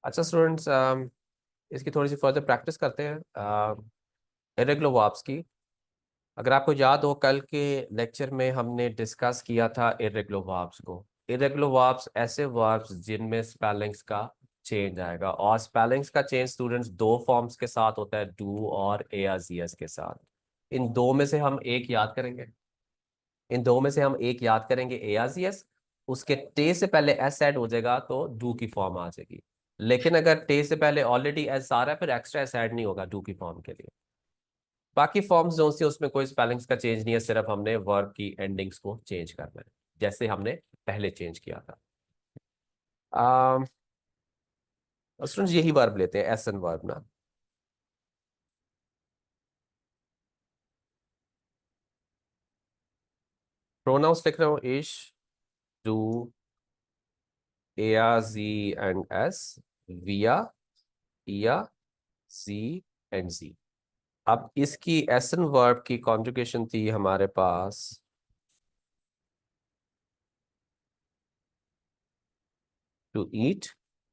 अच्छा स्टूडेंट्स, इसकी थोड़ी सी फर्दर प्रैक्टिस करते हैं इरेगुलर वर्ब्स की। अगर आपको याद हो, कल के लेक्चर में हमने डिस्कस किया था इरेगुलर वर्ब्स को। इरेगुलर वर्ब्स ऐसे वर्ब्स जिनमें स्पेलिंग्स का चेंज आएगा, और स्पेलिंग्स का चेंज स्टूडेंट्स दो फॉर्म्स के साथ होता है, डू और एआरजीएस के साथ। इन दो में से हम एक याद करेंगे। एआरजीएस। उसके टे से पहले एस ऐड हो जाएगा तो डू की फॉर्म आ जाएगी। लेकिन अगर टे से पहले ऑलरेडी एस आ रहा है, फिर एक्स्ट्रा एस ऐड नहीं होगा डू की फॉर्म के लिए। बाकी फॉर्म्स जो सी उसमें कोई स्पेलिंग्स का चेंज नहीं है, सिर्फ हमने वर्ब की एंडिंग्स को चेंज करना है, जैसे हमने पहले चेंज किया था। स्टूडेंट्स, यही वर्ब लेते हैं, एस एन वर्ब ना। प्रोनाउंस लिख रहा हूँ, इश, डू, एया, जी एंड एस, विया, इया, जी एंड जी। अब इसकी एस एन वर्ब की कॉन्जुगेशन थी हमारे पास टू ईट।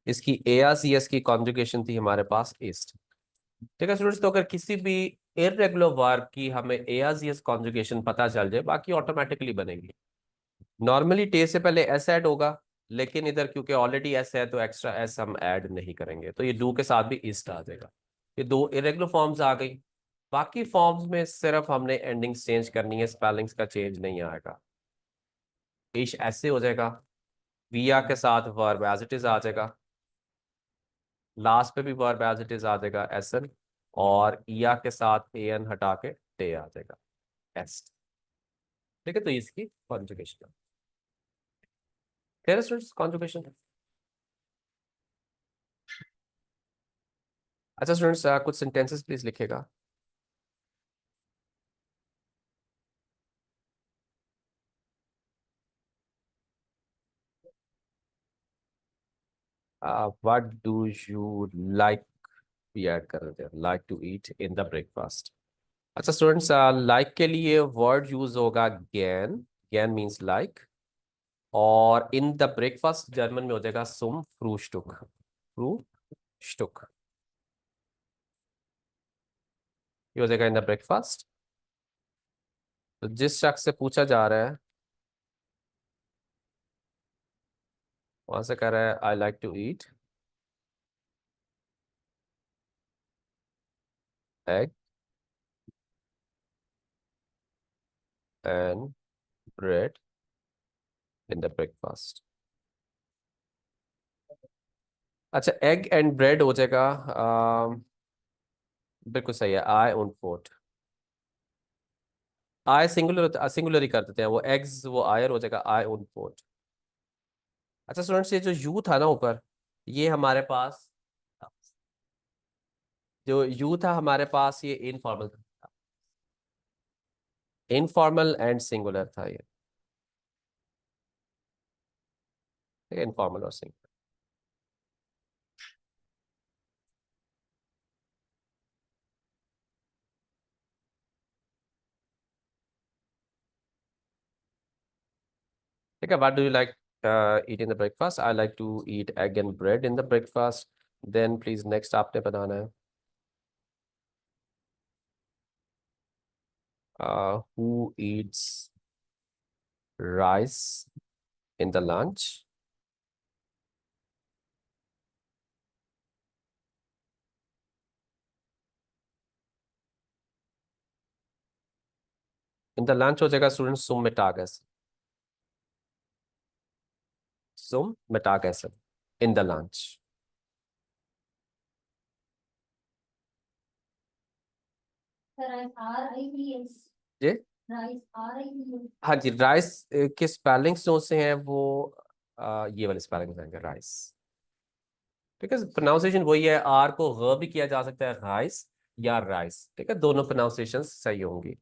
इसकी एआरसीएस की कॉन्जुगेशन थी हमारे पास ईस्ट। ठीक है स्टूडेंट्स, तो अगर किसी भी इररेगुलर वर्ब की हमें एआरसीएस कॉन्जुगेशन पता चल जाए, बाकी ऑटोमेटिकली बनेगी। नॉर्मली टे से पहले एस ऐड होगा, लेकिन इधर क्योंकि ऑलरेडी एस है तो एक्स्ट्रा एस हम ऐड नहीं करेंगे, तो ये डू के साथ भी ईस्ट आ जाएगा। ये दो इरेगुलर फॉर्म्स आ गई। बाकी फॉर्म्स में सिर्फ हमने एंडिंग्स चेंज करनी है, स्पेलिंग्स का चेंज नहीं आएगा। इश ऐसे हो जाएगा, विया के साथ वर्ब एज इट इज आ जाएगा, लास्ट पे भी वर्ब एज इट इज आ जाएगा एस एन, और इया के साथ ए एन हटा के टे आ जाएगा एस्ट। ठीक है, तो इसकी कॉन्जुगेशन है स्टूडेंट्स, कॉन्जुगेशन है। अच्छा स्टूडेंट्स, कुछ सेंटेंसेस प्लीज लिखेगा। व्हाट डू यू लाइक, भी ऐड कर देते हैं, like to eat in the breakfast. अच्छा स्टूडेंट्स, लाइक के लिए वर्ड यूज होगा गैन। गैन मीन्स लाइक। और इन द ब्रेकफास्ट जर्मन में हो जाएगा सुम फ्रूस्टुक। फ्रूस्टुक, ये हो जाएगा इन द ब्रेकफास्ट। तो जिस शख्स से पूछा जा रहा है, वहां से कह रहा है I like to eat egg and bread in the breakfast. अच्छा, एग एंड ब्रेड हो जाएगा, बिल्कुल सही है, आई उन फोर्ट। आई सिंगुलर, सिंगुलर ही कर देते हैं, वो एग्स वो आयर हो जाएगा आई उन फोर्ट। अच्छा स्टूडेंट्स, ये जो यू था ना ऊपर, ये हमारे पास, जो यू था हमारे पास, ये इनफॉर्मल था। इनफॉर्मल एंड सिंगुलर था ये। ठीक है, इनफॉर्मल और सिंगुलर। ठीक है, what do you like eat in the breakfast? I like to eat egg and bread in the breakfast. Then please next आपने बताना है, who eats rice in the lunch? In the lunch हो जाएगा student सुम मेटागस। सुम मेटागस in the lunch. जी, हाँ जी, राइस के स्पेलिंग्स जो से हैं वो ये वाले स्पेलिंग्स आएंगे, राइस। ठीक है, प्रोनाउंसिएशन वही है, आर को ग भी किया जा सकता है, राइस या राइस। ठीक है, दोनों प्रोनाउंसिएशन सही होंगी।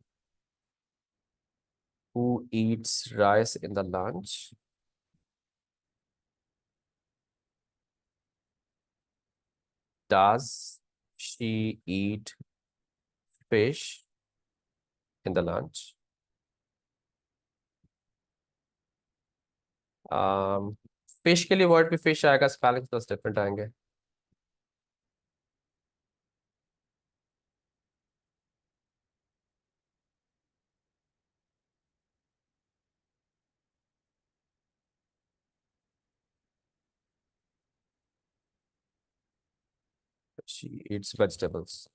Who eats rice in the lunch? Does she eat fish in the lunch? Fish के लिए वर्ड भी फिश आएगा, स्पेलिंग्स बस डिफरेंट आएंगे। She eats vegetables.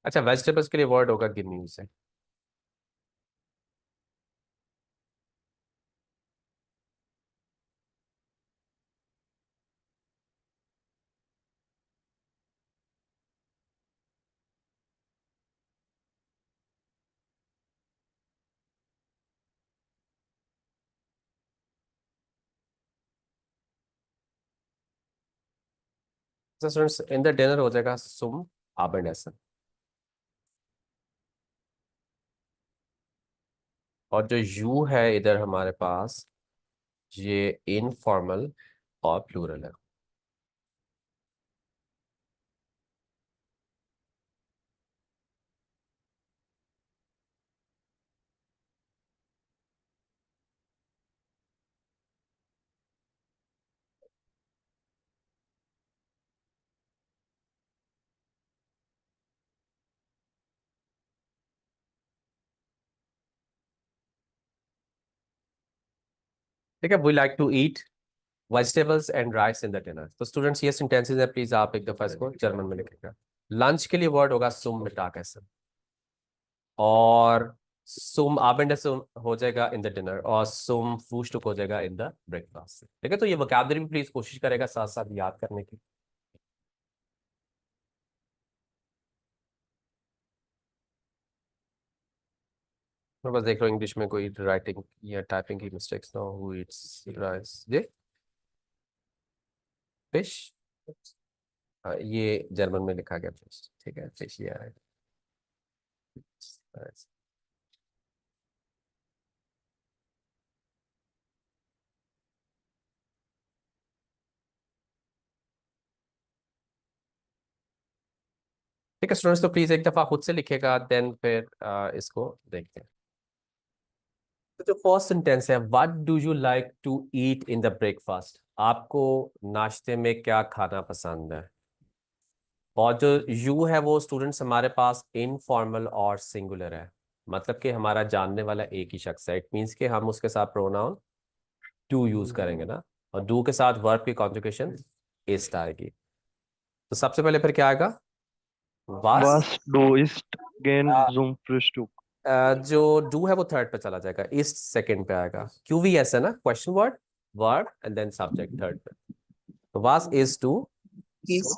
अच्छा, वेजिटेबल्स के लिए वर्ड होगा गिव मी से। स्टूडेंट्स इन द डिनर हो जाएगा सुम आबेंडेसन। और जो यू है इधर हमारे पास, ये इनफॉर्मल और प्लूरल है। ठीक है, we like to eat vegetables and rice in the dinner. तो स्टूडेंट्स ये सेंटेंसेस है, प्लीज आप एक दफा इसको जर्मन में लिखिएगा। लंच के लिए वर्ड होगा सुम मिटागेसन, और सुम आबेंडेसन हो जाएगा इन द डिनर, और सुम फ्रूस्टुक हो जाएगा इन द ब्रेकफास्ट। ठीक है, तो ये वोकैबुलरी भी प्लीज कोशिश करेगा साथ साथ याद करने की। मैं बस देख रहा हूँ इंग्लिश में कोई राइटिंग या टाइपिंग की मिस्टेक्स ना हो। हु ईट्स राइस, जी फिश। ये जर्मन में लिखा गया फिश। ठीक है, फिश ये है। ठीक है स्टूडेंट्स, तो प्लीज एक दफा खुद से लिखेगा, देन फिर इसको देखते हैं। तो जो फर्स्ट सेंटेंस है, what do you like to eat in the breakfast, आपको नाश्ते में क्या खाना पसंद है। और जो यू है वो स्टूडेंट्स हमारे पास इनफॉर्मल और सिंगुलर है, मतलब कि हमारा जानने वाला एक ही शख्स है। इट मीन्स कि हम उसके साथ प्रोनाउन टू यूज करेंगे ना, और डू के साथ वर्ब की कॉन्जुगेशन इस्ट आएगी। तो सबसे पहले फिर क्या आएगा, वास। Was du isst gern zum Frühstück? जो डू है वो थर्ड पे चला जाएगा, ईस्ट सेकंड पे आएगा। क्यू वी एस है ना, question word, verb and then subject third पे। तो वास इज टू, Yes.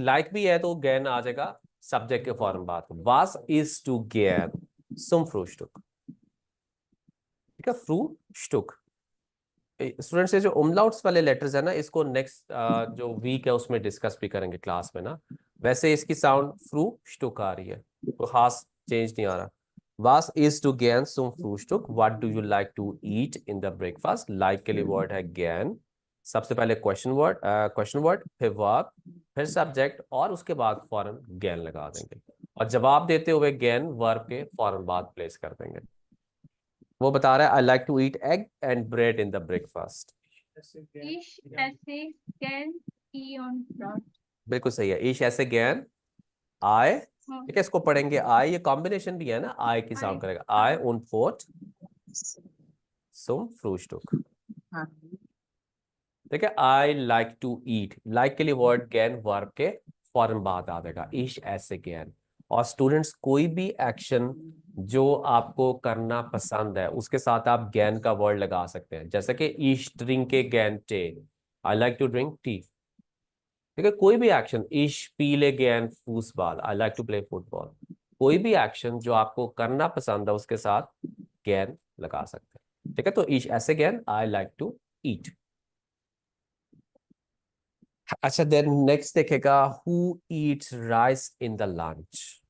लाइक भी है तो गैन आ जाएगा सब्जेक्ट के फौरन बाद। वास इज टू गैन सुम फ्रूस्टुक। ठीक है, फ्रूस्टुक। स्टूडेंट्स ये जो उमलाउट्स वाले लेटर्स है ना, इसको नेक्स्ट जो वीक है उसमें डिस्कस भी करेंगे क्लास में ना। वैसे इसकी साउंड फ्रूस्टुक आ रही है, तो खास चेंज नहीं आ रहा। वास इज टू गैन सुम फ्रूस्टुक, what do you like to eat in the breakfast. Like के लिए वर्ड है गैन, सबसे पहले क्वेश्चन वर्ड फिर वर्ब फिर सब्जेक्ट, और उसके बाद फौरन गैन लगा देंगे, और जवाब देते हुए गैन वर्ब के फौरन बाद प्लेस कर देंगे। वो बता रहा है I like to eat egg and bread in the breakfast. Ich esse gern Tee und Brot. बिल्कुल सही है, ईश ऐसे गैन आई। हाँ, ठीक है, इसको पढ़ेंगे आई, ये कॉम्बिनेशन भी है ना, आई की साउंड करेगा आई उन फोर्ट सुम फ्रूस्टुक। हाँ, ठीक है, I like to eat, like के लिए वर्ड गैन वर्ब के फौरन बाद आ जाएगा, ईश ऐसे गैन। और स्टूडेंट्स कोई भी एक्शन जो आपको करना पसंद है उसके साथ आप गैन का वर्ड लगा सकते हैं, जैसे कि ईश ड्रिंक के गैन टे, I like to drink tea. ठीक है, कोई भी एक्शन, ईश पीले गैन फूसबॉल, I like to play football. कोई भी एक्शन जो आपको करना पसंद है उसके साथ गैन लगा सकते हैं। ठीक है, तो ईश ऐसे गैन आई लाइक टू ईट। अच्छा, देन नेक्स्ट देखेगा, who eats rice in the lunch.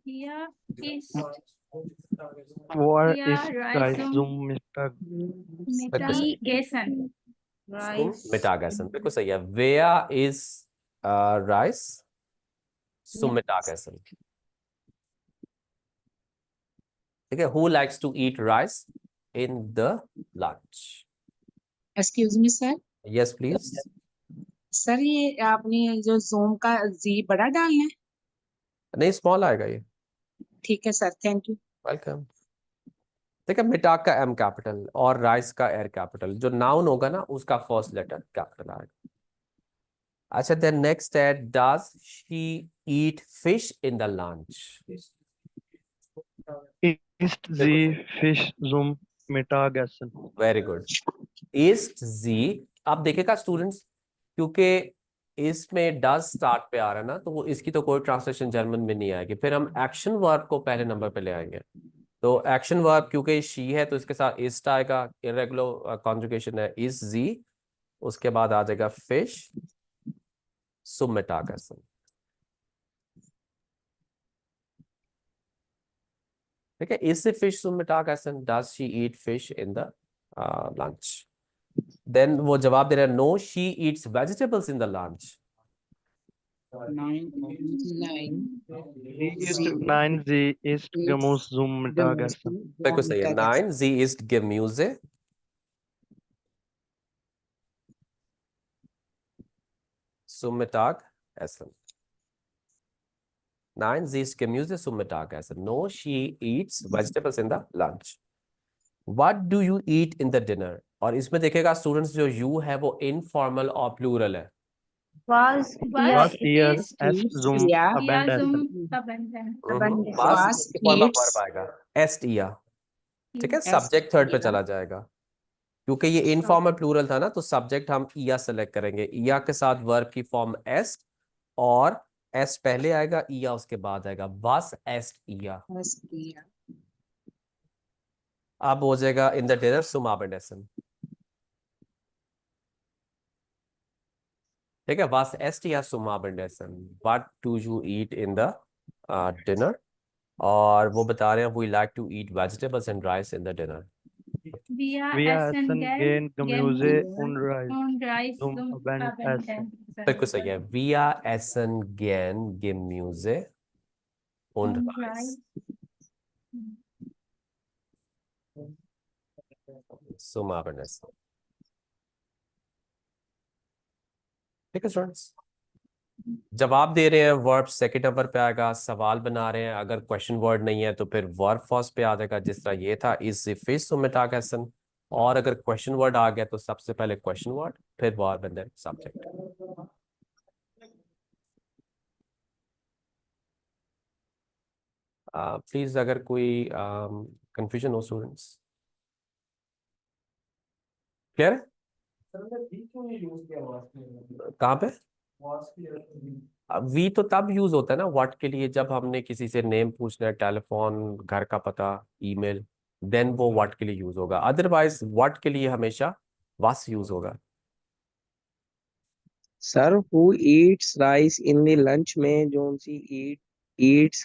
hier ist War hier ist Reis Reis zum zum Mittag? बिल्कुल सही, Mittagessen. Reis. मिटागेसन, बिल्कुल सही है। वेयर इज राइस सुमिटागेसन। ठीक है, who likes to eat rice in the lunch. Excuse me, sir. Yes please. Sir ये आपने जो जूम का जी बड़ा डालना है। नहीं, स्मॉल आएगा ये। ठीक है सर, थैंक यू। वेलकम। देखिए, मिटाक का एम कैपिटल और राइस का एर कैपिटल, जो नाउन होगा ना उसका फर्स्ट लेटर कैपिटल आएगा। अच्छा, देन नेक्स्ट है, does she eat fish in the lunch? Ist sie Fisch zum Mittagessen? Very good. ईस्ट जी। आप देखेगा स्टूडेंट्स, क्योंकि इसमें डज स्टार्ट पे आ रहा है ना, तो वो इसकी तो कोई ट्रांसलेशन जर्मन में नहीं आएगी। फिर हम एक्शन वर्ब को पहले नंबर पे ले आएंगे। तो एक्शन वर्ब क्योंकि शी है तो इसके साथ इस्ट आएगा, इरेगुलर कॉन्जुगेशन है इज जी। उसके बाद आ जाएगा फिश सुमिटागसन। ठीक है, इज से फिश सुमिटागसन, does she eat fish in the lunch? Then वो जवाब दे रहा है, no she eats vegetables in the lunch. Nein, sie isst Gemüse zum Mittagessen. बिल्कुल सही है। 9 जी east gemüse zum Mittagessen. 9 sie isst Gemüse zum Mittagessen. No, she eats vegetables in the lunch. What do you eat in the dinner? और इसमें देखेगा students, जो you है वो informal और प्लूरल है। Was Was ihr is esst zum Ja. या Abendessen? zum Abendessen. Was Was इसके फॉर्म ऑफ eats वर्ब आएगा est ia। ठीक है, est सब्जेक्ट थर्ड पे ia? चला जाएगा। क्योंकि ये इनफॉर्मल प्लूरल था ना, तो सब्जेक्ट हम इया सेलेक्ट करेंगे। इया के साथ वर्ब की फॉर्म एस्ट, और एस्ट पहले आएगा, इया उसके बाद आएगा। वास एस्ट इया। Est ia. अब हो जाएगा इन द डिनर सुम अबेंडेसन। ठीक है, वास एस्ट इया सुम अबेंडेसन, what do you eat in the dinner? और वो बता रहे हैं, we like to eat vegetables and rice in the dinner. Wir Wir essen essen gern Gemüse und Reis und Reis zum zum Abendessen. Abendessen. बिल्कुल सही है। Wir essen gern Gemüse und Und Reis Reis. zum Abendessen। ठीक है students, जवाब दे रहे हैं, verb second number पे आएगा। सवाल बना रहे हैं, अगर क्वेश्चन वर्ड नहीं है तो फिर वर्ब फर्स्ट पे आ जाएगा, जिस तरह ये था, इज फिश सुमिटागसन। और अगर क्वेश्चन वर्ड आ गया तो सबसे पहले क्वेश्चन वर्ड, फिर verb and then subject. Please अगर कोई कंफ्यूजन हो स्टूडेंट्स, क्लियर है? कहाँ पे वी तो तब यूज होता है ना व्हाट के लिए, जब हमने किसी से नेम पूछना है, टेलीफोन, घर का पता, ईमेल, देन वो व्हाट के लिए यूज होगा। अदरवाइज व्हाट के लिए हमेशा वास यूज होगा। Sir who eats rice in the lunch में जो सी ईट्स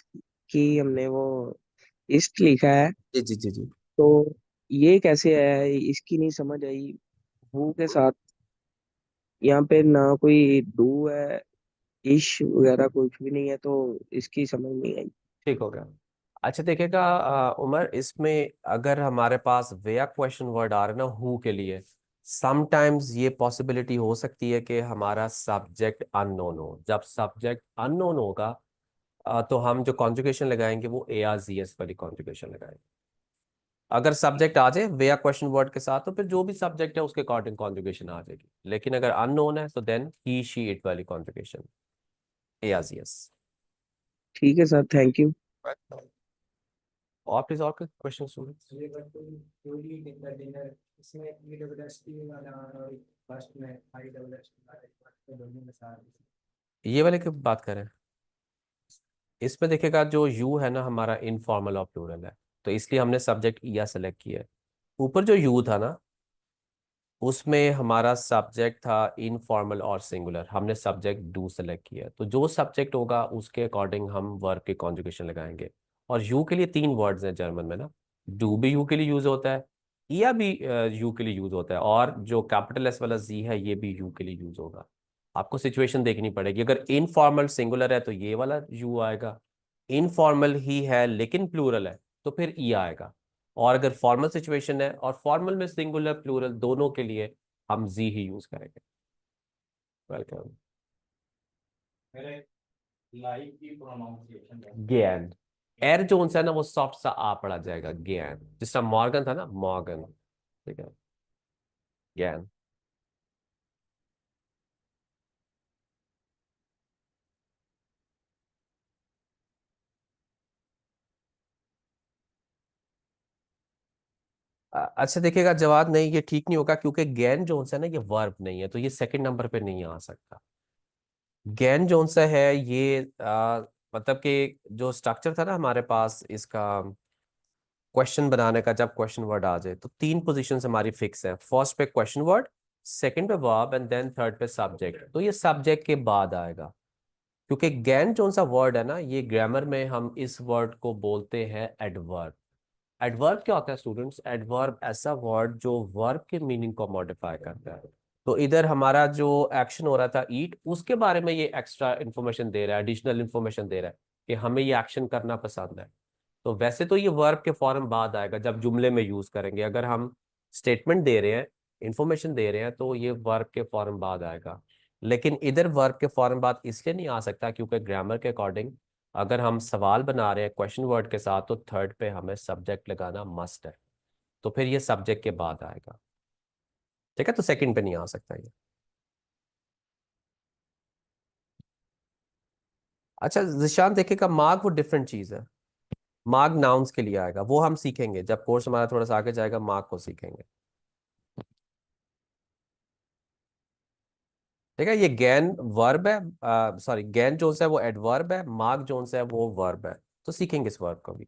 की हमने वो ईस्ट लिखा है, जी जी जी जी। तो ये कैसे आया है इसकी नहीं समझ आई। हु के साथ यहाँ पे ना कोई डू है, इश वगैरह कुछ भी नहीं है, तो इसकी समझ नहीं आई। ठीक हो गया। अच्छा देखिएगा उमर, इसमें अगर हमारे पास वेया क्वेश्चन वर्ड आ रहा है ना हु के लिए, समटाइम्स ये पॉसिबिलिटी हो सकती है कि हमारा सब्जेक्ट अननोन हो। जब सब्जेक्ट अननोन होगा तो हम जो कॉन्जुगेशन लगाएंगे वो ARZS वाली कॉन्जुगेशन लगाएंगे। अगर सब्जेक्ट आ जाए वेया क्वेश्चन वर्ड के साथ तो फिर जो भी सब्जेक्ट है उसके अकॉर्डिंग कॉन्जुगेशन आ जाएगी। लेकिन अगर अननोन है तो देन ही शी इट वाली कॉन्जुगेशन ARZS। ठीक है सर, थैंक यू। और प्लीज और क्वेश्चन स्टूडेंट्स। ये वाले की बात करें, इसमें देखेगा जो यू है ना हमारा इनफॉर्मल और प्लूरल है, तो इसलिए हमने सब्जेक्ट या सेलेक्ट किया है। ऊपर जो यू था ना उसमें हमारा सब्जेक्ट था इनफॉर्मल और सिंगुलर, हमने सब्जेक्ट डू सेलेक्ट किया। तो जो सब्जेक्ट होगा उसके अकॉर्डिंग हम वर्ब के कॉन्जुगेशन लगाएंगे। और यू के लिए 3 वर्ड्स हैं जर्मन में ना, डू भी यू के लिए यूज होता है, या भी यू के लिए यूज होता है, और जो कैपिटल एस वाला जी है ये भी यू के लिए यूज होगा। आपको सिचुएशन देखनी पड़ेगी। अगर इनफॉर्मल सिंगुलर है तो ये वाला यू आएगा, इनफॉर्मल ही है लेकिन प्लूरल है तो फिर ई आएगा। और अगर फॉर्मल सिचुएशन है और फॉर्मल में सिंगुलर प्लूरल दोनों के लिए हम जी ही यूज करेंगे। वेलकम। मेरे लाइक की प्रोनाउंसिएशन ज्ञान, एर जोन्स है ना वो सॉफ्ट सा आ पड़ा जाएगा, ज्ञान। जिस तरह मॉर्गन था ना, मॉर्गन, ठीक है, ज्ञान। अच्छा देखिएगा, जवाब नहीं, ये ठीक नहीं होगा क्योंकि गैन जोन्स है ना ये वर्ब नहीं है, तो ये सेकंड नंबर पे नहीं आ सकता। गैन जोन्स है ये मतलब कि जो स्ट्रक्चर था ना हमारे पास इसका क्वेश्चन बनाने का, जब क्वेश्चन वर्ड आ जाए तो तीन पोजीशन हमारी फिक्स है। फर्स्ट पे क्वेश्चन वर्ड, सेकंड पे वर्ब एंड देन थर्ड पे सब्जेक्ट। तो ये सब्जेक्ट के बाद आएगा क्योंकि गैन जोन सा वर्ड है ना, ये ग्रामर में हम इस वर्ड को बोलते हैं एडवर्ब। एडवर्ब क्या होता है स्टूडेंट्स? एडवर्ब ऐसा वर्ड जो वर्ब के मीनिंग को मॉडिफाई करता है। तो इधर हमारा जो एक्शन हो रहा था ईट, उसके बारे में ये एक्स्ट्रा इन्फॉर्मेशन दे रहा है, एडिशनल इन्फॉर्मेशन दे रहा है कि हमें ये एक्शन करना पसंद है। तो वैसे तो ये वर्ब के फौरन बाद आएगा जब जुमले में यूज करेंगे। अगर हम स्टेटमेंट दे रहे हैं, इंफॉर्मेशन दे रहे हैं, तो ये वर्ब के फौरन बाद आएगा। लेकिन इधर वर्ब के फौरन बाद इसलिए नहीं आ सकता क्योंकि ग्रामर के अकॉर्डिंग अगर हम सवाल बना रहे हैं क्वेश्चन वर्ड के साथ तो थर्ड पे हमें सब्जेक्ट लगाना मस्ट है। तो फिर ये सब्जेक्ट के बाद आएगा, ठीक है, तो सेकंड पे नहीं आ सकता ये। अच्छा जिशान देखेगा, मार्ग वो डिफरेंट चीज है। मार्ग नाउन्स के लिए आएगा, वो हम सीखेंगे जब कोर्स हमारा थोड़ा सा आगे जाएगा, मार्ग को सीखेंगे, ठीक है। ये गैन वर्ब है, सॉरी गैन जोन्स है वो एडवर्ब है, मार्ग जोन्स है वो वर्ब है। तो सीखेंगे इस वर्ब को भी।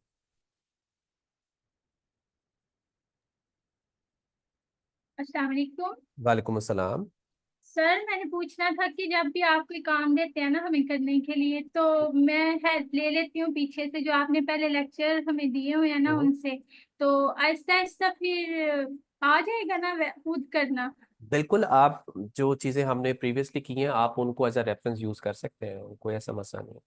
अस्सलाम वालेकुम। वालेकुम अस्सलाम। सर मैंने पूछना था कि जब भी आप कोई काम देते हैं ना हमें करने के लिए, तो मैं हेल्प ले लेती हूँ पीछे से, जो आपने पहले लेक्चर हमें दिए हुए हैं ना उनसे, तो आहिस्ता आहिस्ता फिर आ जाएगा ना खुद करना। बिल्कुल, आप जो चीजें हमने प्रीवियसली की हैं आप उनको एज अ रेफरेंस यूज कर सकते हैं, कोई ऐसा मसला नहीं है।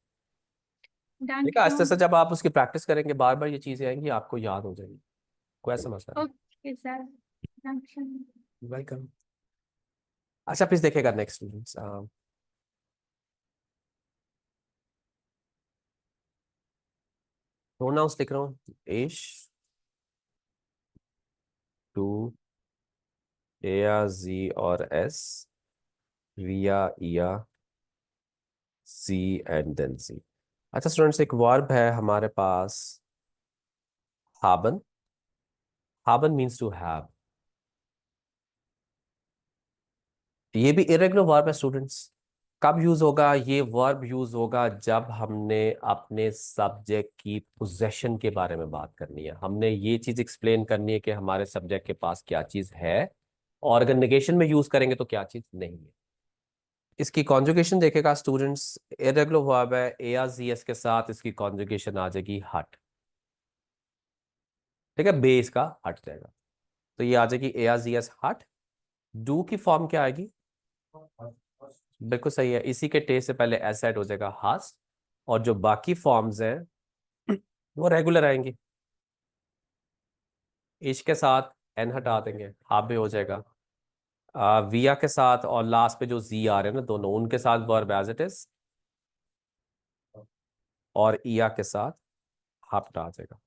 ठीक थैंक है, यू। आहिस्ता आहिस्ता जब आप उसकी प्रैक्टिस करेंगे बार बार ये चीजें आएंगी, आपको याद हो जाएगी, कोई ऐसा मसला ओके सर, थैंक यू। नहीं। वेलकम। अच्छा प्लीज देखिएगा नेक्स्ट स्टूडेंट्स, प्रोनाउंस लिख रहा हूँ, इश, टू, एया, जी और एस, विया, इया, सी एंड देन सी। अच्छा स्टूडेंट्स, एक वर्ब है हमारे पास, हाबन। हाबन मीन्स टू हैव। ये भी इरेगुलर वर्ब है स्टूडेंट्स। कब यूज होगा? ये वर्ब यूज होगा जब हमने अपने सब्जेक्ट की पोजेशन के बारे में बात करनी है। हमने ये चीज एक्सप्लेन करनी है कि हमारे सब्जेक्ट के पास क्या चीज है, और अगर नेगेशन में यूज करेंगे तो क्या चीज नहीं है। इसकी कॉन्जुगेशन देखेगा स्टूडेंट्स, इरेगुलर वर्ब है, ए आर जी एस के साथ इसकी कॉन्जुगेशन आ जाएगी हट, ठीक है, बेस का हट जाएगा, तो ये आ जाएगी ए आर जी एस हट। डू की फॉर्म क्या आएगी? बिल्कुल सही है, इसी के टे से पहले एस ऐड हो जाएगा हास्ट, और जो बाकी फॉर्म्स हैं वो रेगुलर आएंगी। इश के साथ एन हटा देंगे, हाबे हो जाएगा। विया के साथ और लास्ट पे जो जी आ रहे हैं ना दोनों, उनके साथ वर्ब एज इट इज, और इया के साथ हाफ्ट आ जाएगा,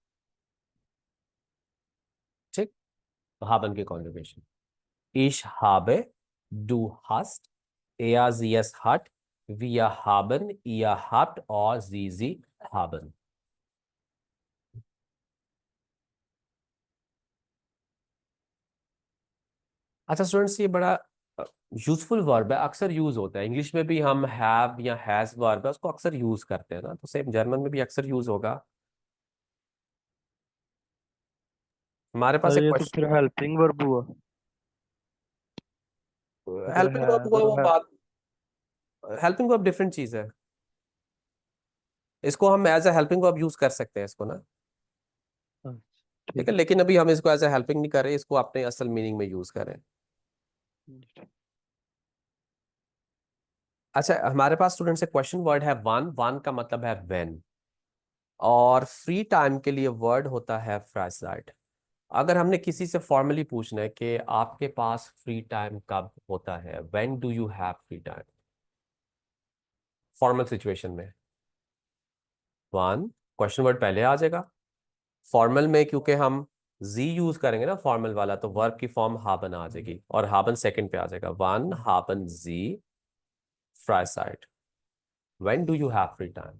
ठीक। तो हाबन की कॉन्जुगेशन, इश हाबे, डू हस्ट, एया जी एस हट, विया हाबन, इया हाफ्ट और जी हाबन। अच्छा स्टूडेंट्स, ये बड़ा यूजफुल वर्ब है, अक्सर यूज होता है इंग्लिश में भी। हम हैव या हैज वर्ब है उसको अक्सर यूज करते हैं ना, तो सेम जर्मन में भी अक्सर यूज होगा। हमारे पास सर एक ये तो क्वेश्चन, फिर हेल्पिंग वर्ब हुआ। अगर हेल्पिंग वर्ब हैव हुआ और वो बात, हेल्पिंग वर्ब डिफरेंट चीज है। इसको हम as a helping verb use कर सकते हैं इसको ना, ठीक ठीक है, लेकिन अभी हम इसको एज अ हेल्पिंग नहीं कर रहे, इसको अपने असल मीनिंग में यूज कर रहे हैं। है। अच्छा हमारे पास स्टूडेंट से क्वेश्चन वर्ड है वन, वन का मतलब है व्हेन, और फ्री टाइम के लिए वर्ड होता है फ्राइजाइट। अगर हमने किसी से फॉर्मली पूछना है कि आपके पास फ्री टाइम कब होता है, when do you have free time, formal situation में। वन क्वेश्चन वर्ड पहले आ जाएगा। फॉर्मल में क्योंकि हम जी यूज करेंगे ना फॉर्मल वाला, तो वर्ब की फॉर्म हाबन आ जाएगी और हाबन सेकंड पे आ जाएगा। वन हाबन जी फ्राइसाइड, when do you have free time.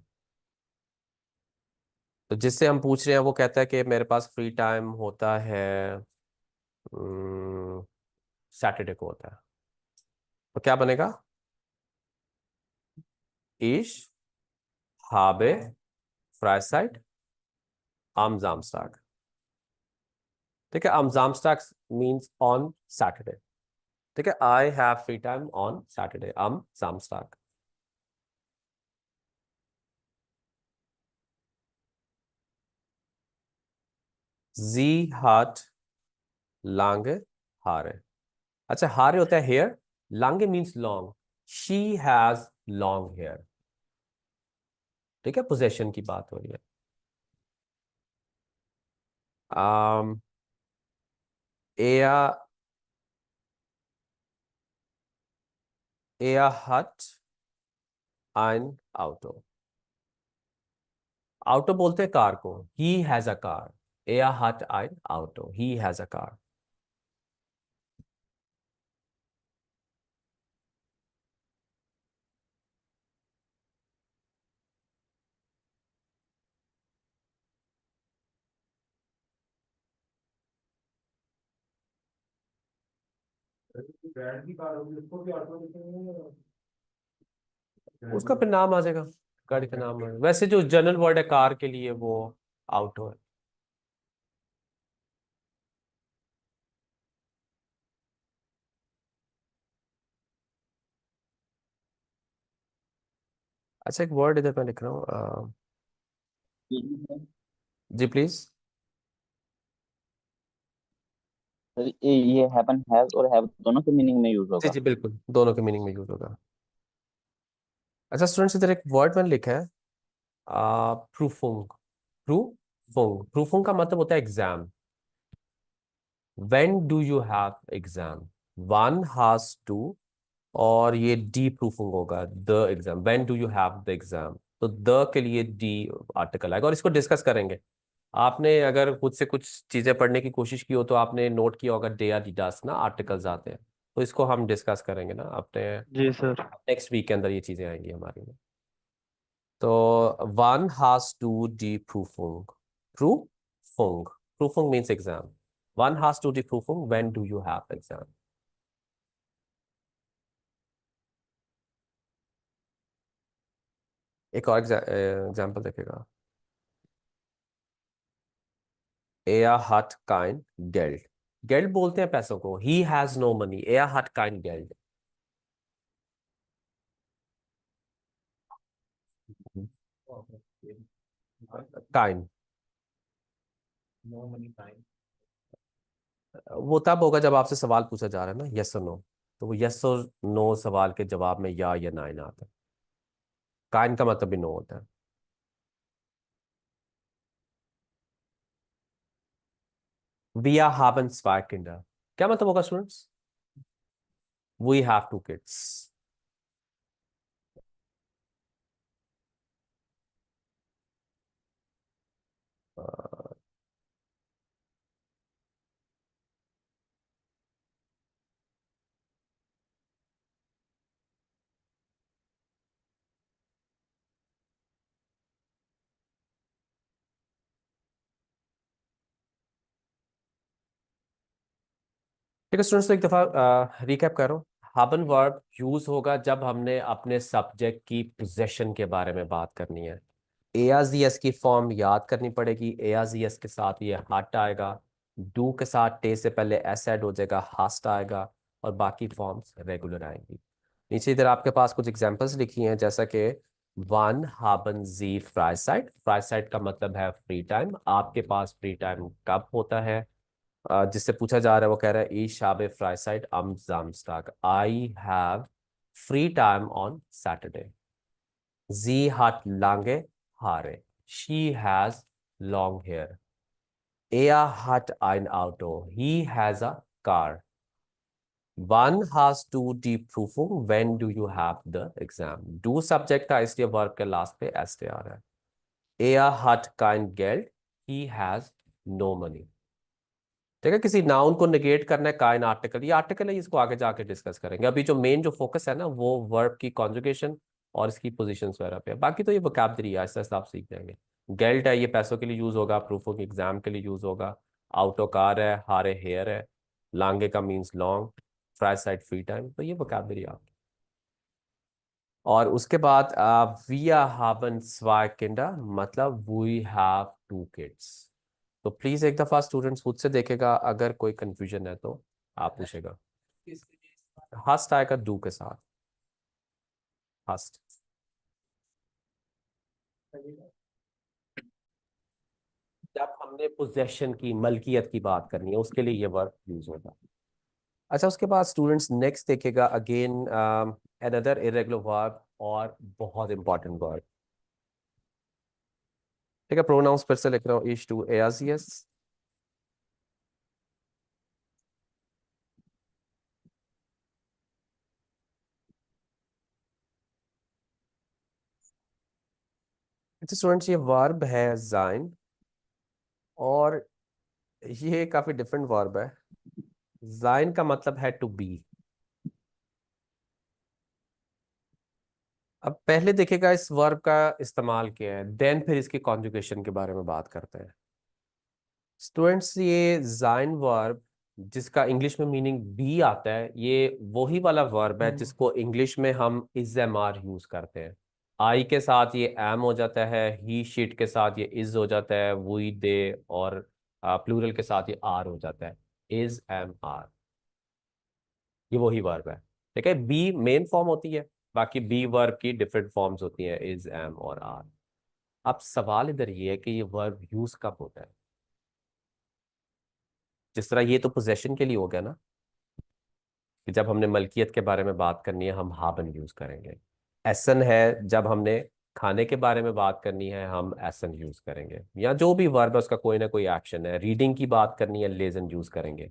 तो जिससे हम पूछ रहे हैं वो कहता है कि मेरे पास फ्री टाइम होता है सैटरडे को होता है। तो क्या बनेगा? इश habe Freizeit am Samstag। ठीक है, am Samstag means on Saturday। ठीक है, I have free time on Saturday am Samstag। Sie hat lange Haare। अच्छा, हारे होता है hair, lange means long, she has long hair। ठीक है, पोजेशन की बात हो रही है। er er hat ein Auto। Auto बोलते हैं कार को, he has a car. er hat ein Auto, he has a car। Brand की कार होगी उसको भी ऑटो लिखेंगे। उसका फिर नाम आ जाएगा, गाड़ी का नाम है। वैसे जो जनरल वर्ड है कार के लिए वो ऑटो है। अच्छा, एक वर्ड इधर मैं लिख रहा हूँ। जी प्लीज। सर ये हैपन हैज और हैव दोनों के मीनिंग में यूज जी होगा। जी बिल्कुल, दोनों के मीनिंग में यूज होगा। अच्छा स्टूडेंट्स, इधर एक वर्ड मैंने लिखा है प्रूफुंग। प्रूफुंग का मतलब होता है exam. When do you have exam, one has to, और ये डी प्रूफिंग होगा the exam. When do you have the exam, तो द के लिए डी आर्टिकल आएगा और इसको डिस्कस करेंगे। आपने अगर खुद से कुछ चीजें पढ़ने की कोशिश की हो तो आपने नोट किया होगा डे या डीडास ना आर्टिकल्स आते हैं। तो इसको हम डिस्कस करेंगे ना अपने जी सर। नेक्स्ट वीक के अंदर, ये चीजें आएंगी हमारी में। तो वन हैज टू डी प्रूफिंग। प्रूफिंग means exam. One has to डी प्रूफिंग when do you have exam. एक और एग्जाम्पल देखेगा। Er hat kein Geld। गेल्ड बोलते हैं पैसों को, he has no money, er hat kein Geld। काइन नो मनी टाइम। वो तब होगा जब आपसे सवाल पूछा जा रहा है ना, यस और नो, तो वो यस और नो सवाल के जवाब में या ना ना आता है। काइन का मतलब भी नो होता है। Wir haben zwei Kinder। क्या मतलब होगा students? We have two kids। ठीक है स्टूडेंट्स, तो एक दफा रिकैप कर रहा हूँ। हाबन वर्ब यूज होगा जब हमने अपने सब्जेक्ट की पोजेशन के बारे में बात करनी है। एआजीएस की फॉर्म याद करनी पड़ेगी। एआजीएस के साथ ये हट आएगा, डू के साथ टे से पहले एस ऐड हो जाएगा, हास्ट आएगा, और बाकी फॉर्म्स रेगुलर आएंगी। नीचे इधर आपके पास कुछ एग्जांपल्स लिखी हैं, जैसा कि वन हाबन जी फ्राइसाइड। फ्राइसाइड का मतलब है फ्री टाइम। आपके पास फ्री टाइम कब होता है? जिससे पूछा जा रहा है वो कह रहा है ich habe Freizeit am Samstag। I have free time on Saturday। Sie hat lange Haare। She has long hair। Er hat ein Auto। He has a car। One has to die Prüfung. When do you have the exam? Do subject का इसलिए verb के last पे ST आ रहा है. Er hat kein Geld. He has no money. ठीक है, किसी noun को नेगेट करना है, काइन आर्टिकल, ये आर्टिकल है, इसको आगे जाके डिस्कस करेंगे. अभी जो मेन जो फोकस है ना वो वर्ब की कॉन्जुगेशन और इसकी पोजीशंस वगैरह पे. बाकी तो ये वोकैबुलरी है, ऐसा आप सीख जाएंगे. गेल्ट है, ये पैसों के लिए यूज होगा, प्रूफ ऑफ एग्जाम के लिए यूज होगा. आउटो कार है, हारे हेयर है, लांगे का means long, fry side free time. तो ये वोकैबुलरी आपकी. और उसके बाद वी haben zwei Kinder, मतलब वी हैव 2 kids. तो प्लीज एक दफा स्टूडेंट्स खुद से देखेगा, अगर कोई कंफ्यूजन है तो आप पूछेगा. हस्ट आएगा डू के साथ. हस्ट. जब हमने पोजेशन की, मलकियत की बात करनी है, उसके लिए ये वर्ब यूज होगा. अच्छा, उसके बाद स्टूडेंट्स नेक्स्ट देखेगा अगेन अनदर इरेगुलर वर्ब और बहुत इंपॉर्टेंट वर्ब. ठीक है, प्रोनाउंस फिर से लिख रहा हूँ. इश टू एआसियस. अच्छा स्टूडेंट्स, ये वर्ब है जाइन और ये काफी डिफरेंट वर्ब है. जाइन का मतलब है टू बी. अब पहले देखेगा इस वर्ब का इस्तेमाल क्या है, देन फिर इसकी कॉन्जुगेशन के बारे में बात करते हैं. स्टूडेंट्स, ये जाइन वर्ब जिसका इंग्लिश में मीनिंग बी आता है, ये वही वाला वर्ब है जिसको इंग्लिश में हम इज एम आर यूज करते हैं. आई के साथ ये एम हो जाता है, ही शीट के साथ ये इज हो जाता है, वी दे, और प्लूरल के साथ ये आर हो जाता है, इज एम आर. ये वही वर्ब है. ठीक है, बी मेन फॉर्म होती है, बाकी बी वर्ब की डिफरेंट फॉर्म्स होती हैं, इज एम और आर. अब सवाल इधर ये है कि ये वर्ब यूज कब होता है. जिस तरह ये तो पोजेशन के लिए हो गया ना, कि जब हमने मलकियत के बारे में बात करनी है हम हाबन यूज करेंगे. एसन है, जब हमने खाने के बारे में बात करनी है हम एसन यूज करेंगे, या जो भी वर्ब है उसका कोई ना कोई एक्शन है. रीडिंग की बात करनी है लेजन यूज करेंगे.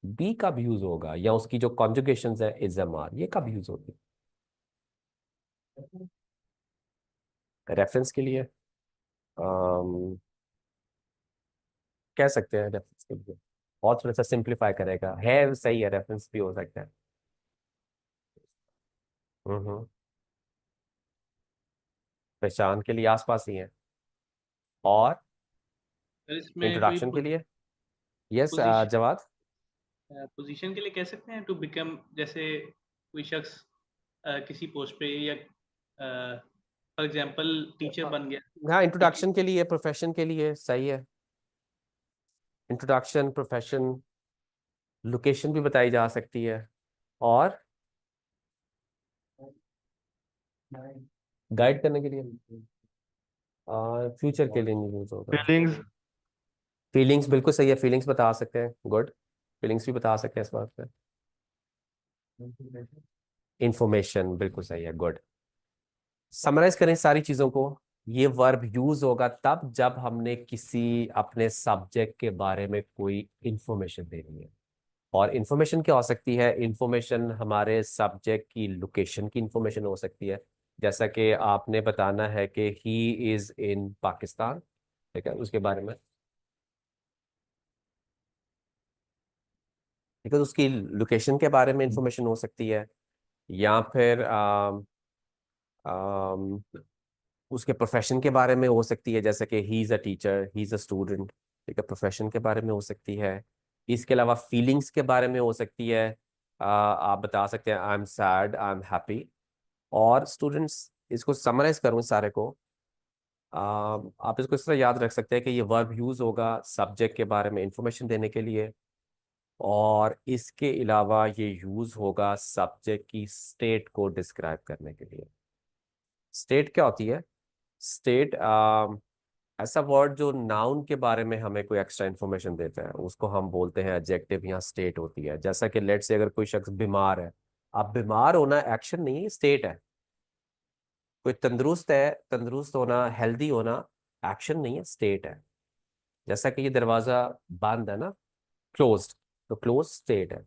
बी कब यूज होगा, या उसकी जो कॉन्जुगेशन है इज एम आर, ये कब यूज होती है. रेफरेंस के लिए कह सकते हैं, रेफरेंस के लिए. और थोड़ा सा सिंप्लीफाई करेगा, है सही है, रेफरेंस भी हो सकता है. हम्म. पहचान के लिए आसपास ही है. और सर इसमें कोई इंट्रोडक्शन के लिए यस पोजीशन जवाद. पोजीशन के लिए कह सकते हैं टू बिकम, जैसे कोई शख्स किसी पोस्ट पे या फॉर एग्जांपल टीचर बन गया. हाँ, इंट्रोडक्शन के लिए, प्रोफेशन के लिए सही है. इंट्रोडक्शन, प्रोफेशन, लोकेशन भी बताई जा सकती है. और गाइड करने के लिए, फ्यूचर के लिए नहीं यूज होगा. फीलिंग्स. फीलिंग्स बिल्कुल सही है, फीलिंग्स बता सकते हैं. गुड, फीलिंग्स भी बता सकते हैं इस बात पे. इंफॉर्मेशन बिल्कुल सही है. गुड. समराइज करें सारी चीजों को. ये वर्ब यूज होगा तब जब हमने किसी अपने सब्जेक्ट के बारे में कोई इंफॉर्मेशन देनी है. और इंफॉर्मेशन क्या हो सकती है, इंफॉर्मेशन हमारे सब्जेक्ट की लोकेशन की इंफॉर्मेशन हो सकती है. जैसा कि आपने बताना है कि ही इज इन पाकिस्तान, ठीक है, उसके बारे में. ठीक है, तो उसकी लोकेशन के बारे में इंफॉर्मेशन हो सकती है. या फिर आम, उसके प्रोफेशन के बारे में हो सकती है, जैसे कि he is a teacher, he is a student. ठीक है, प्रोफेशन के बारे में हो सकती है. इसके अलावा फीलिंग्स के बारे में हो सकती है. आप बता सकते हैं I am sad, I am happy. और स्टूडेंट्स, इसको समराइज करूँ सारे को, आप इसको इस तरह याद रख सकते हैं कि ये वर्ब यूज होगा सब्जेक्ट के बारे में इंफॉर्मेशन देने के लिए, और इसके अलावा ये यूज होगा सब्जेक्ट की स्टेट को डिस्क्राइब करने के लिए. स्टेट क्या होती है? स्टेट ऐसा वर्ड जो नाउन के बारे में हमें कोई एक्स्ट्रा इन्फॉर्मेशन देता है, उसको हम बोलते हैं एडजेक्टिव या स्टेट होती है. जैसा कि लेट से अगर कोई शख्स बीमार है, अब बीमार होना एक्शन नहीं है, स्टेट है. कोई तंदुरुस्त है, तंदुरुस्त होना, हेल्दी होना एक्शन नहीं है, स्टेट है. जैसा कि ये दरवाजा बंद है ना, क्लोज्ड, तो क्लोज स्टेट है.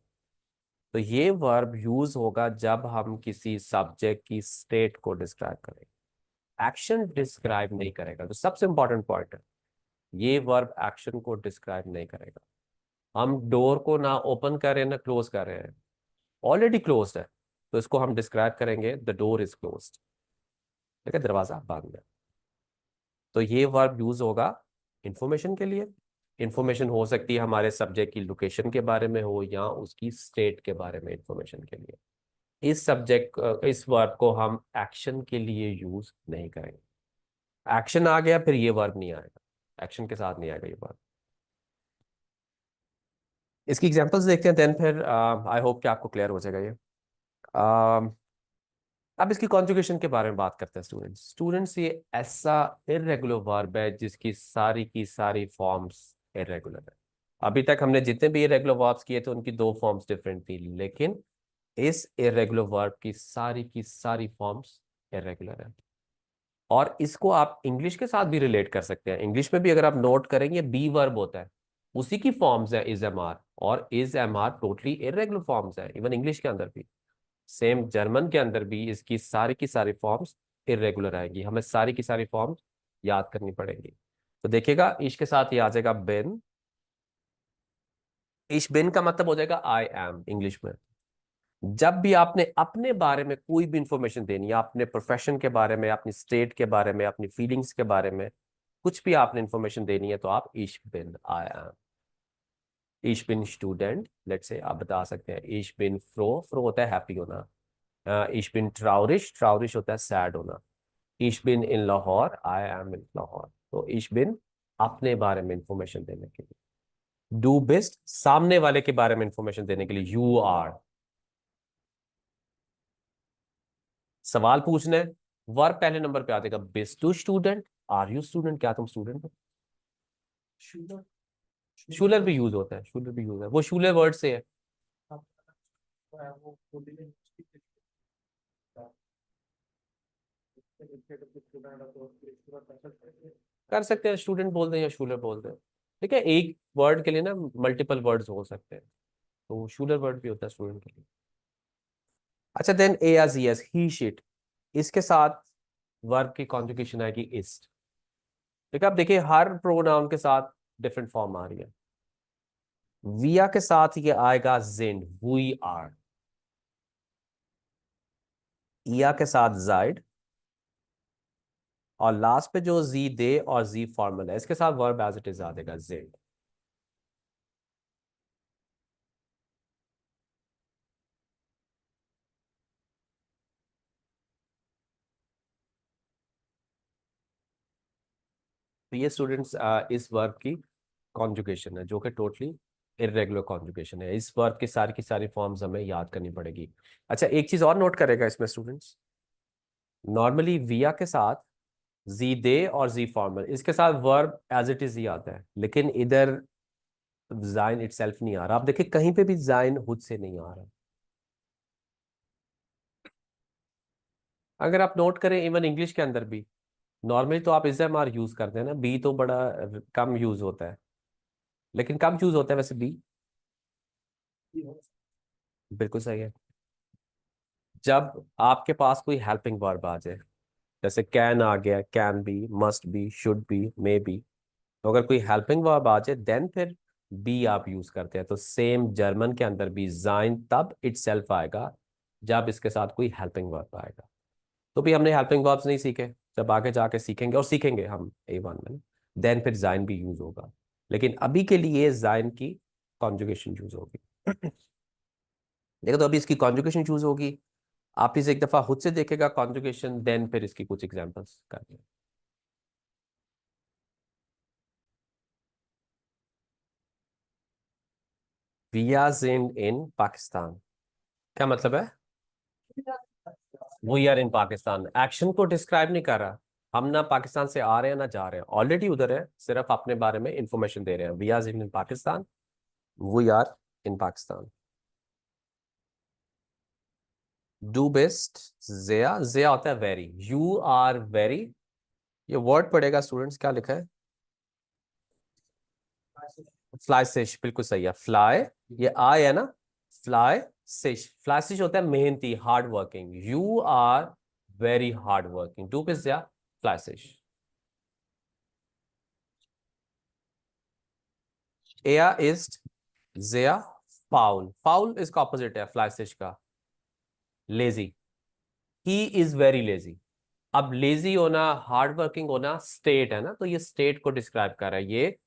तो ये वर्ब यूज होगा जब हम किसी सब्जेक्ट की स्टेट को डिस्क्राइब करेंगे, एक्शन डिस्क्राइब नहीं करेगा। तो सबसे इंपॉर्टेंट पॉइंट है, ये वर्ब एक्शन को डिस्क्राइब नहीं करेगा। हम डोर को ना ओपन कर रहे हैं ना क्लोज कर रहे हैं, ऑलरेडी क्लोज्ड है, तो इसको हम डिस्क्राइब करेंगे द डोर इज क्लोज्ड, ठीक है, दरवाजा बंद है। तो ये वर्ब यूज होगा इंफॉर्मेशन के लिए। इंफॉर्मेशन हो सकती है हमारे सब्जेक्ट की लोकेशन के बारे में हो या उसकी स्टेट के बारे में इंफॉर्मेशन के लिए। इस वर्ब को हम एक्शन के लिए यूज नहीं करेंगे। एक्शन आ गया फिर ये वर्ब नहीं आएगा, एक्शन के साथ नहीं आएगा ये वर्ब। इसकी एग्जांपल्स देखते हैं, देन फिर आई होप कि आपको क्लियर हो जाएगा ये। अब इसकी कॉन्जुगेशन के बारे में बात करते हैं स्टूडेंट्स। ये ऐसा इररेगुलर वर्ब है जिसकी सारी की सारी फॉर्म्स इररेगुलर है। अभी तक हमने जितने भी इररेगुलर वर्ब्स किए थे उनकी दो फॉर्म्स डिफरेंट थी, लेकिन इस इररेगुलर वर्ब की सारी फॉर्म्स इररेगुलर है। और इसको आप इंग्लिश के साथ भी रिलेट कर सकते हैं। इंग्लिश में भी अगर आप नोट करेंगे बी वर्ब होता है, उसी की फॉर्म्स है इज एम आर, और is am are totally irregular forms है। इवन इंग्लिश के अंदर भी, सेम जर्मन के अंदर भी इसकी सारी की सारी फॉर्म्स इररेगुलर आएगी। हमें सारी की सारी फॉर्म्स याद करनी पड़ेगी। तो देखिएगा, इश के साथ ये आ जाएगा बिन। इश बिन का मतलब हो जाएगा आई एम इंग्लिश में। जब भी आपने अपने बारे में कोई भी इंफॉर्मेशन देनी है, अपने प्रोफेशन के बारे में, अपनी स्टेट के बारे में, अपनी फीलिंग्स के बारे में, कुछ भी आपने इंफॉर्मेशन देनी है, तो आप इश बिन आई एम। इश बिन स्टूडेंट, लेट्स से आप बता सकते हैं इश बिन फ्रो, फ्रो होता है हैप्पी होना। इश बिन ट्राउरिश, ट्राउरिश होता है सैड होना। इश बिन इन लाहौर, आई एम इन लाहौर। तो इश बिन अपने बारे में इंफॉर्मेशन देने के लिए। डू बेस्ट सामने वाले के बारे में इंफॉर्मेशन देने के लिए, यू आर। सवाल पूछने, वर्ब पहले नंबर पे आ जाएगा, बेस्ट टू स्टूडेंट, आर यू स्टूडेंट, क्या तुम स्टूडेंट हो। शूलर भी यूज होता है, शूलर भी यूज है, वो शूलर वर्ड से है। कर सकते हैं, स्टूडेंट बोल दें या शूलर बोल दें, ठीक है। एक वर्ड के लिए ना मल्टीपल वर्ड्स हो सकते हैं, तो शूलर वर्ड भी होता है स्टूडेंट के लिए। अच्छा, then A S E S, ही शिट, इसके साथ वर्ब की कॉन्जुगेशन आएगी इस्ट। ठीक है, आप देखिए हर प्रोनाउन के साथ डिफरेंट फॉर्म आ रही है। विया के साथ ये आएगा जिंड, वी आर। इया के साथ जाइड, और लास्ट पे जो जी दे और जी फॉर्मल है, इसके साथ वर्ब एज इट इज आ जाएगा जिंड। तो ये स्टूडेंट्स इस वर्ब की कॉन्जुगेशन है, जो कि टोटली इररेगुलर कॉन्जुगेशन है। इस वर्ब की सारी फॉर्म्स हमें याद करनी पड़ेगी। अच्छा, एक चीज और नोट करेगा इसमें स्टूडेंट्स, नॉर्मली विया के साथ जी दे और जी फॉर्मल, इसके साथ वर्ब एज इट इज ही आता है, लेकिन इधर जाइन इटसेल्फ नहीं आ रहा। आप देखिए कहीं पे भी जाइन खुद से नहीं आ रहा। अगर आप नोट करें इवन इंग्लिश के अंदर भी नॉर्मली तो आप इज एम आर यूज करते हैं ना, बी तो बड़ा कम यूज होता है, लेकिन कम यूज होता है वैसे बी। बिल्कुल सही है। जब आपके पास कोई हेल्पिंग वर्ब आ जाए, जैसे कैन आ गया, can be, must be, should be, may be, तो अगर कोई हेल्पिंग वर्ब आ जाए देन फिर बी आप यूज करते हैं। तो सेम जर्मन के अंदर भी जाइन तब इटसेल्फ आएगा जब इसके साथ कोई हेल्पिंग वर्ब आएगा। तो भी हमने हेल्पिंग वर्ब्स नहीं सीखे, जब आगे जाके सीखेंगे, और सीखेंगे हम A1 में, देन फिर जाइन भी यूज होगा। लेकिन अभी के लिए जाइन की कॉन्जुगेशन यूज होगी। देखो, तो अभी इसकी कॉन्जुगेशन यूज होगी। आप इसे एक दफा खुद से देखेगा कॉन्जुगेशन, देन फिर इसकी कुछ एग्जांपल्स करेंगे। वी आर इन पाकिस्तान, क्या मतलब है? We are in Pakistan action को डिस्क्राइब नहीं कर रहा। हम ना पाकिस्तान से आ रहे हैं ना जा रहे हैं, ऑलरेडी उधर है, सिर्फ अपने बारे में इंफॉर्मेशन दे रहे हैं। We are in Pakistan, we are in Pakistan. डू बेस्ट, जिया, जिया होता है वेरी, यू आर वेरी। ये वर्ड पड़ेगा स्टूडेंट्स, क्या लिखा है? फ्लाई फिश, बिल्कुल सही है, फ्लाई, ये आई है ना, फ्लाई फ्लैशिश होता है मेहनती, hard working. You are very hard working. Du bist sehr fleißig. Er ist sehr faul. Faul इसका ऑपोजिट है फ्लैशिश का, lazy. He is very lazy. अब लेजी होना, हार्ड वर्किंग होना स्टेट है ना, तो ये स्टेट को डिस्क्राइब कर रहा है, ये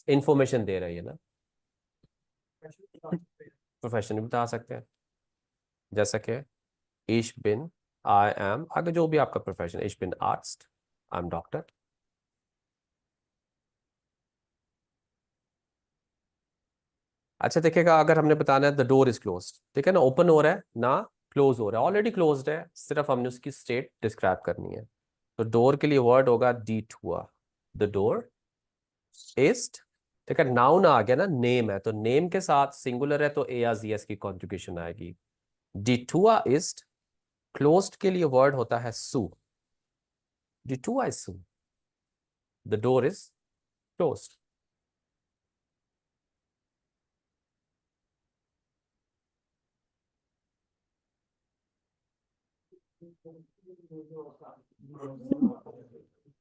इंफॉर्मेशन दे रही है ना. प्रोफेशन भी बता सकते हैं, जैसा कि Ich bin, I am, आगे जो भी आपका profession. Ich bin Arzt, I'm Doctor. अच्छा देखिएगा, अगर हमने बताना है द डोर इज क्लोज, ठीक है ना, ओपन हो रहा है ना क्लोज हो रहा है, ऑलरेडी क्लोज्ड है, सिर्फ हमने उसकी स्टेट डिस्क्राइब करनी है. तो डोर के लिए वर्ड होगा डी टूआ. द डोर इज, ठीक है, नाउन आ गया ना, नेम है, तो नेम के साथ सिंगुलर है तो ए या जी एस की कॉन्जुगेशन आएगी. डी टूआ इज. क्लोज्ड के लिए वर्ड होता है सू. डी टूआ इज सू. The door is closed.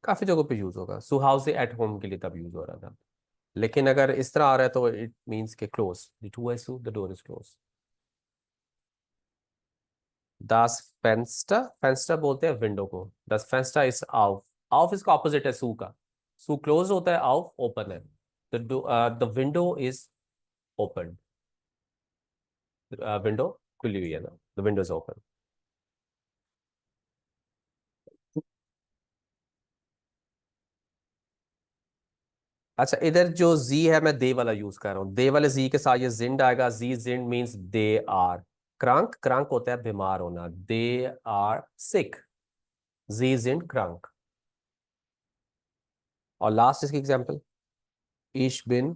काफी जगहों पे यूज होगा. सुहाउसे एट होम के लिए तब यूज हो रहा था, लेकिन अगर इस तरह आ रहा है तो इट मींस के क्लोज. द टू है सू, the door is close. Das Fenster, फेंस्टर बोलते हैं विंडो को. Das Fenster is auf. Auf इसका ऑपोजिट है सू का. सू क्लोज होता है, auf ओपन है. The window is open. Window खुली हुई है ना, the window is open. अच्छा, इधर जो जी है मैं दे वाला यूज कर रहा हूँ. दे वाले जी के साथ ये जिंड आएगा. जी जिंड मींस दे आर क्रांक. क्रांक होता है बीमार होना. They are sick. जी जिंड क्रांक. और लास्ट इसकी example, Ich bin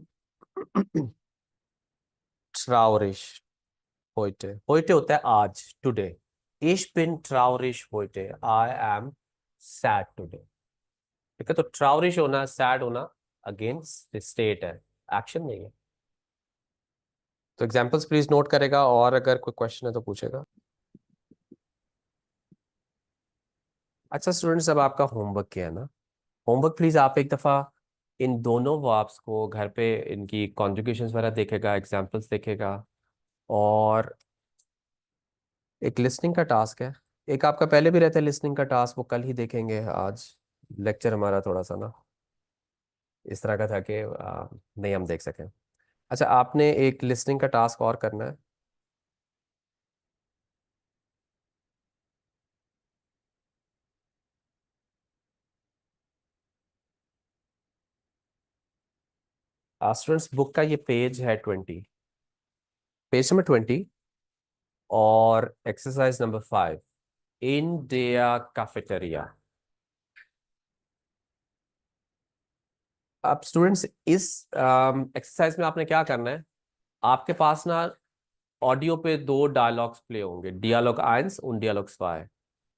traurig heute. heute होता है आज, today. Ich bin traurig heute. I am sad today. ठीक है, तो ट्राउरिश होना, सैड होना अगेंस्ट स्टेट है, एक्शन नहीं है. तो एग्जांपल्स प्लीज नोट करेगा, और अगर कोई क्वेश्चन है तो पूछेगा. अच्छा स्टूडेंट्स, अब आपका होमवर्क क्या है ना, होमवर्क प्लीज आप एक दफ़ा इन दोनों वर्ब्स को घर पे इनकी कॉन्जुगेशंस वगैरह देखेगा, एग्जांपल्स देखेगा, और एक लिसनिंग का टास्क है. एक आपका पहले भी रहता है लिसनिंग का टास्क, वो कल ही देखेंगे. आज लेक्चर हमारा थोड़ा सा ना इस तरह का था कि नहीं हम देख सकें. अच्छा, आपने एक लिसनिंग का टास्क और करना है. स्टूडेंट्स, बुक का ये पेज है 20, पेज नंबर 20, और एक्सरसाइज नंबर 5, इंडिया कैफेटेरिया. अब स्टूडेंट्स, इस एक्सरसाइज में आपने क्या करना है, आपके पास ना ऑडियो पे 2 डायलॉग्स प्ले होंगे, डियालॉग 1 और डियालॉग 2,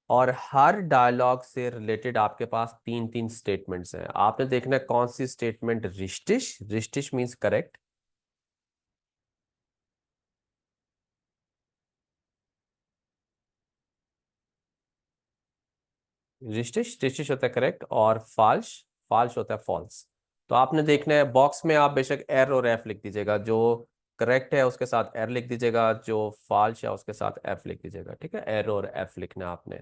और हर डायलॉग से रिलेटेड आपके पास 3-3 स्टेटमेंट्स हैं. आपने देखना है कौन सी स्टेटमेंट रिश्टिश, रिश्टिश मींस करेक्ट, रिश्टिश रिश्टिश होता है करेक्ट, और फाल्श, फाल्श होता है फॉल्स. तो आपने देखना है, बॉक्स में आप बेशक एर और एफ लिख दीजिएगा, जो करेक्ट है उसके साथ एर लिख दीजिएगा, जो फाल्श है उसके साथ एफ लिख दीजिएगा. ठीक है, एर और एफ लिखना है आपने.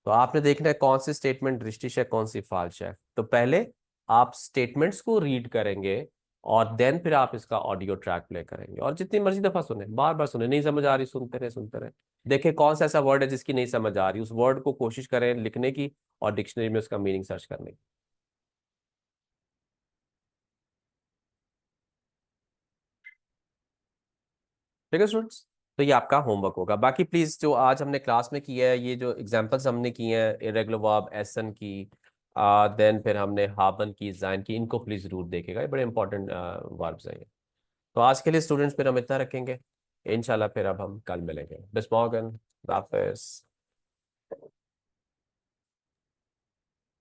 तो आपने देखना है कौन सी स्टेटमेंट रिश्टिश है, कौन सी फाल्श है. तो पहले आप स्टेटमेंट्स को रीड करेंगे, और देन फिर आप इसका ऑडियो ट्रैक प्ले करेंगे, और जितनी मर्जी दफा सुने, बार बार सुने, नहीं समझ आ रही सुनते रहे सुनते रहे. देखें कौन सा ऐसा वर्ड है जिसकी नहीं समझ आ रही, उस वर्ड को कोशिश करें लिखने की, और डिक्शनरी में उसका मीनिंग सर्च करने की. ठीक है स्टूडेंट्स, तो ये आपका होमवर्क होगा. बाकी प्लीज जो आज हमने क्लास में किया है, ये जो एग्जांपल्स हमने किए हैं, इरेगुलर वर्ब एसन की, देन फिर हमने हाबन की, जाइन की, इनको प्लीज जरूर देखेगा, ये बड़े इंपॉर्टेंट वर्ब्स हैं. तो आज के लिए स्टूडेंट्स फिर हम इतना रखेंगे, इंशाल्लाह फिर अब हम कल मिलेंगे. बिस्मॉर्गन, हाफिज़.